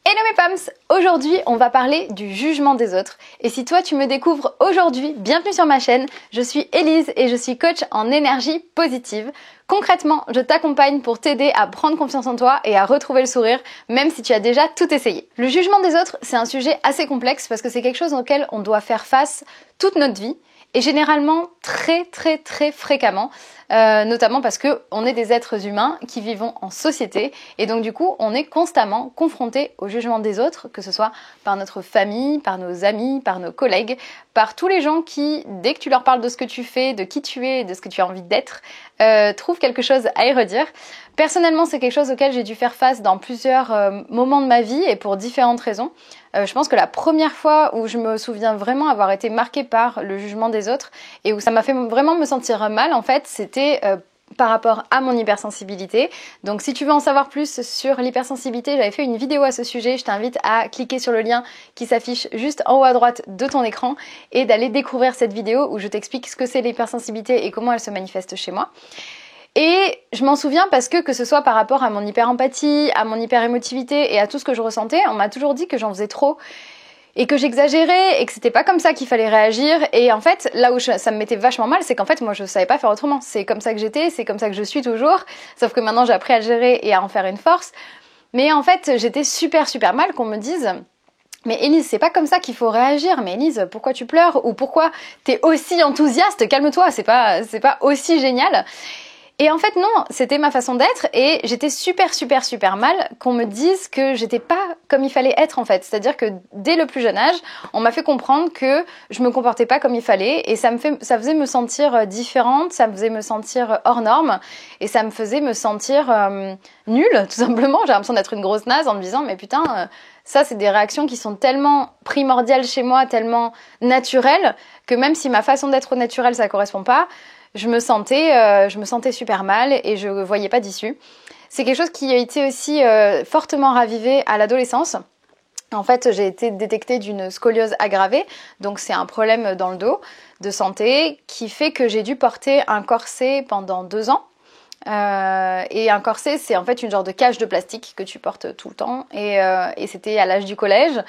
Hello mes Pams! Aujourd'hui, on va parler du jugement des autres. Et si toi tu me découvres aujourd'hui, bienvenue sur ma chaîne. Je suis Élise et je suis coach en énergie positive. Concrètement, je t'accompagne pour t'aider à prendre confiance en toi et à retrouver le sourire, même si tu as déjà tout essayé. Le jugement des autres, c'est un sujet assez complexe parce que c'est quelque chose auquel on doit faire face toute notre vie. Et généralement très fréquemment, notamment parce que on est des êtres humains qui vivons en société et donc du coup on est constamment confrontés au jugement des autres, que ce soit par notre famille, par nos amis, par nos collègues, par tous les gens qui, dès que tu leur parles de ce que tu fais, de qui tu es, de ce que tu as envie d'être, trouvent quelque chose à y redire. Personnellement, c'est quelque chose auquel j'ai dû faire face dans plusieurs moments de ma vie et pour différentes raisons. Je pense que la première fois où je me souviens vraiment avoir été marquée par le jugement des autres et où ça m'a fait vraiment me sentir mal, en fait, c'était par rapport à mon hypersensibilité. Donc si tu veux en savoir plus sur l'hypersensibilité, j'avais fait une vidéo à ce sujet, je t'invite à cliquer sur le lien qui s'affiche juste en haut à droite de ton écran et d'aller découvrir cette vidéo où je t'explique ce que c'est l'hypersensibilité et comment elle se manifeste chez moi. Et je m'en souviens parce que ce soit par rapport à mon hyper-empathie, à mon hyper-émotivité et à tout ce que je ressentais, on m'a toujours dit que j'en faisais trop et que j'exagérais et que c'était pas comme ça qu'il fallait réagir. Et en fait, là où ça me mettait vachement mal, c'est qu'en fait, moi, je savais pas faire autrement. C'est comme ça que j'étais, c'est comme ça que je suis toujours. Sauf que maintenant, j'ai appris à le gérer et à en faire une force. Mais en fait, j'étais super mal qu'on me dise... Mais Élise, c'est pas comme ça qu'il faut réagir. Mais Élise, pourquoi tu pleures? Ou pourquoi t'es aussi enthousiaste? Calme-toi, c'est pas aussi génial. Et en fait non, c'était ma façon d'être et j'étais super mal qu'on me dise que j'étais pas comme il fallait être en fait. C'est-à-dire que dès le plus jeune âge, on m'a fait comprendre que je me comportais pas comme il fallait et ça faisait me sentir différente, ça me faisait me sentir hors norme et ça me faisait me sentir nulle tout simplement. J'ai l'impression d'être une grosse naze en me disant mais putain, ça c'est des réactions qui sont tellement primordiales chez moi, tellement naturelles que même si ma façon d'être naturelle ça correspond pas, je me sentais super mal et je voyais pas d'issue. C'est quelque chose qui a été aussi fortement ravivé à l'adolescence. En fait, j'ai été détectée d'une scoliose aggravée, donc c'est un problème dans le dos de santé qui fait que j'ai dû porter un corset pendant 2 ans. Et un corset, c'est en fait une genre de cage de plastique que tu portes tout le temps et c'était à l'âge du collège.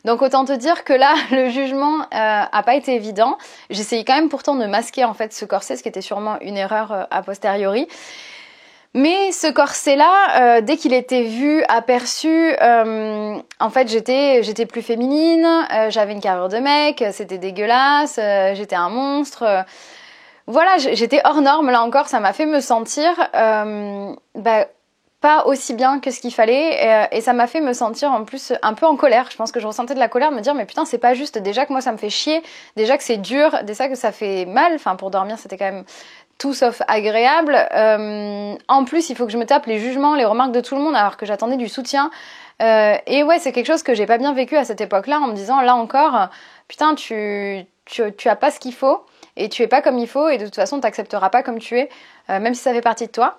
Donc autant te dire que là, le jugement a pas été évident. J'essayais quand même pourtant de masquer en fait ce corset, ce qui était sûrement une erreur a posteriori. Mais ce corset-là, dès qu'il était vu, aperçu, en fait j'étais plus féminine, j'avais une carrure de mec, c'était dégueulasse, j'étais un monstre. Voilà, j'étais hors norme. Là encore, ça m'a fait me sentir pas aussi bien que ce qu'il fallait et ça m'a fait me sentir en plus un peu en colère. Je pense que je ressentais de la colère, me dire mais putain c'est pas juste, déjà que moi ça me fait chier, déjà que c'est dur, déjà que ça fait mal, enfin pour dormir c'était quand même tout sauf agréable. En plus il faut que je me tape les jugements, les remarques de tout le monde alors que j'attendais du soutien. Et ouais, c'est quelque chose que j'ai pas bien vécu à cette époque-là en me disant là encore putain tu as pas ce qu'il faut et tu es pas comme il faut et de toute façon t'accepteras pas comme tu es même si ça fait partie de toi.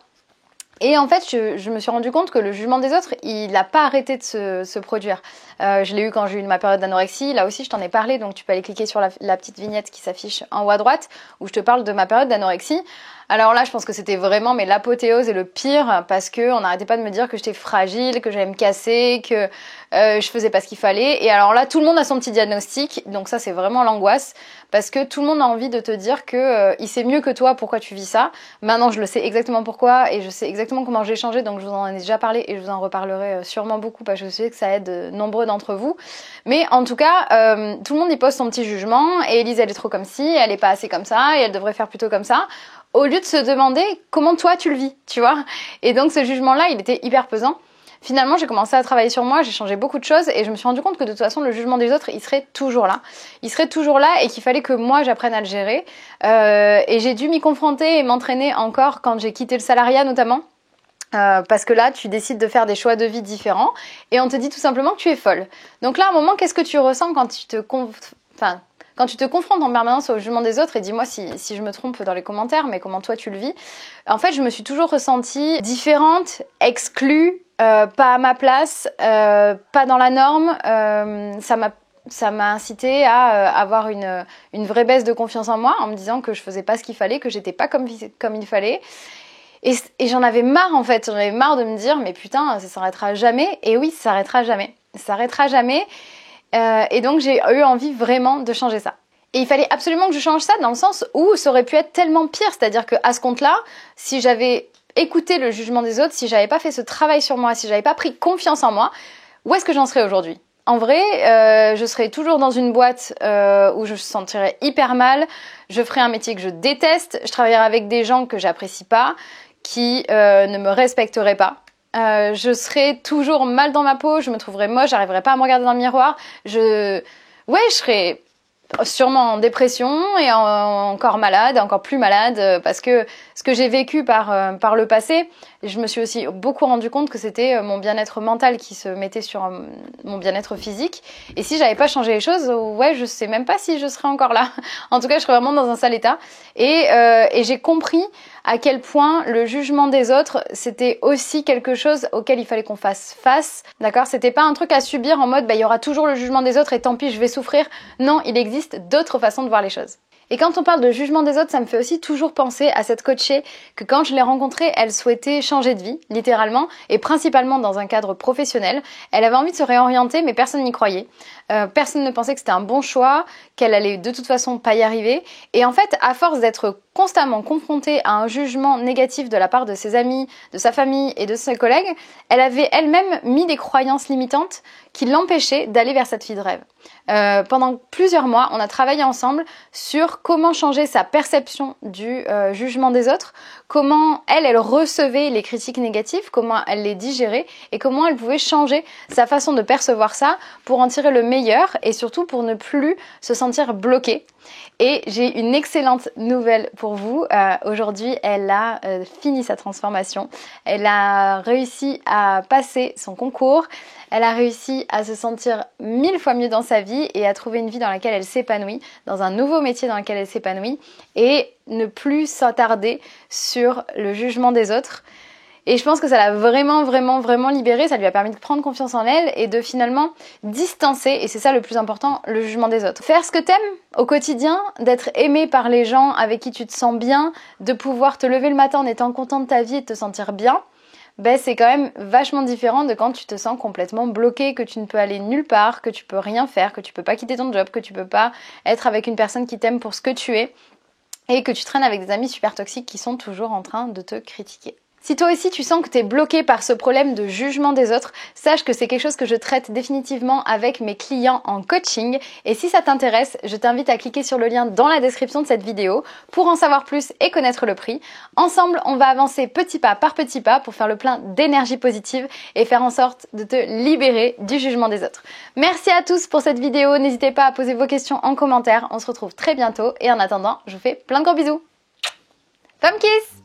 Et en fait, je me suis rendu compte que le jugement des autres, il n'a pas arrêté de se produire. Je l'ai eu quand j'ai eu ma période d'anorexie. Là aussi, je t'en ai parlé, donc tu peux aller cliquer sur la petite vignette qui s'affiche en haut à droite, où je te parle de ma période d'anorexie. Alors là, je pense que c'était vraiment l'apothéose et le pire, parce que on n'arrêtait pas de me dire que j'étais fragile, que j'allais me casser, que je faisais pas ce qu'il fallait. Et alors là, tout le monde a son petit diagnostic, donc ça c'est vraiment l'angoisse, parce que tout le monde a envie de te dire que il sait mieux que toi pourquoi tu vis ça. Maintenant, je le sais exactement pourquoi et je sais exactement comment j'ai changé, donc je vous en ai déjà parlé et je vous en reparlerai sûrement beaucoup parce que je sais que ça aide nombreux d'entre vous. Mais en tout cas, tout le monde y pose son petit jugement et Élise elle est trop comme ci, elle est pas assez comme ça et elle devrait faire plutôt comme ça. Au lieu de se demander comment toi tu le vis, tu vois. Et donc ce jugement-là, il était hyper pesant. Finalement, j'ai commencé à travailler sur moi, j'ai changé beaucoup de choses et je me suis rendu compte que de toute façon, le jugement des autres, il serait toujours là. Il serait toujours là et qu'il fallait que moi, j'apprenne à le gérer. Et j'ai dû m'y confronter et m'entraîner encore quand j'ai quitté le salariat notamment. Parce que là, tu décides de faire des choix de vie différents et on te dit tout simplement que tu es folle. Donc là, à un moment, qu'est-ce que tu ressens quand tu te quand tu te confrontes en permanence au jugement des autres, et dis-moi si je me trompe dans les commentaires, mais comment toi tu le vis. En fait, je me suis toujours ressentie différente, exclue, pas à ma place, pas dans la norme. Ça m'a incité à avoir une vraie baisse de confiance en moi, en me disant que je faisais pas ce qu'il fallait, que j'étais pas comme il fallait. Et j'en avais marre en fait, j'en avais marre de me dire mais putain ça s'arrêtera jamais. Et oui, ça s'arrêtera jamais. s'arrêtera jamais. Et donc j'ai eu envie vraiment de changer ça. Et il fallait absolument que je change ça dans le sens où ça aurait pu être tellement pire. C'est-à-dire qu'à ce compte-là, si j'avais écouté le jugement des autres, si j'avais pas fait ce travail sur moi, si j'avais pas pris confiance en moi, où est-ce que j'en serais aujourd'hui ? En vrai, je serais toujours dans une boîte où je me sentirais hyper mal, je ferais un métier que je déteste, je travaillerais avec des gens que j'apprécie pas, qui ne me respecteraient pas. Je serais toujours mal dans ma peau, je me trouverais moche, j'arriverais pas à me regarder dans le miroir. Je serais sûrement en dépression et encore malade, encore plus malade, parce que ce que j'ai vécu par le passé, je me suis aussi beaucoup rendu compte que c'était mon bien-être mental qui se mettait sur mon bien-être physique. Et si j'avais pas changé les choses, je sais même pas si je serais encore là. En tout cas, je serais vraiment dans un sale état. Et j'ai compris à quel point le jugement des autres, c'était aussi quelque chose auquel il fallait qu'on fasse face. D'accord ? C'était pas un truc à subir en mode, il y aura toujours le jugement des autres et tant pis, je vais souffrir. Non, il existe d'autres façons de voir les choses. Et quand on parle de jugement des autres, ça me fait aussi toujours penser à cette coachée que quand je l'ai rencontrée, elle souhaitait changer de vie, littéralement, et principalement dans un cadre professionnel. Elle avait envie de se réorienter, mais personne n'y croyait. Personne ne pensait que c'était un bon choix, qu'elle allait de toute façon pas y arriver. Et en fait, à force d'être constamment confrontée à un jugement négatif de la part de ses amis, de sa famille et de ses collègues, elle avait elle-même mis des croyances limitantes qui l'empêchaient d'aller vers cette vie de rêve. Pendant plusieurs mois, on a travaillé ensemble sur comment changer sa perception du jugement des autres, comment elle recevait les critiques négatives, comment elle les digérait et comment elle pouvait changer sa façon de percevoir ça pour en tirer le meilleur et surtout pour ne plus se sentir bloquée. Et j'ai une excellente nouvelle pour vous. Aujourd'hui, elle a fini sa transformation. Elle a réussi à passer son concours. Elle a réussi à se sentir 1000 fois mieux dans sa vie et à trouver une vie dans laquelle elle s'épanouit, dans un nouveau métier dans lequel elle s'épanouit et ne plus s'attarder sur le jugement des autres. Et je pense que ça l'a vraiment libérée, ça lui a permis de prendre confiance en elle et de finalement distancer, et c'est ça le plus important, le jugement des autres. Faire ce que t'aimes au quotidien, d'être aimé par les gens avec qui tu te sens bien, de pouvoir te lever le matin en étant content de ta vie et de te sentir bien, c'est quand même vachement différent de quand tu te sens complètement bloqué, que tu ne peux aller nulle part, que tu peux rien faire, que tu peux pas quitter ton job, que tu peux pas être avec une personne qui t'aime pour ce que tu es et que tu traînes avec des amis super toxiques qui sont toujours en train de te critiquer. Si toi aussi tu sens que tu es bloqué par ce problème de jugement des autres, sache que c'est quelque chose que je traite définitivement avec mes clients en coaching. Et si ça t'intéresse, je t'invite à cliquer sur le lien dans la description de cette vidéo pour en savoir plus et connaître le prix. Ensemble, on va avancer petit pas par petit pas pour faire le plein d'énergie positive et faire en sorte de te libérer du jugement des autres. Merci à tous pour cette vidéo. N'hésitez pas à poser vos questions en commentaire. On se retrouve très bientôt et en attendant, je vous fais plein de gros bisous. Femme kiss!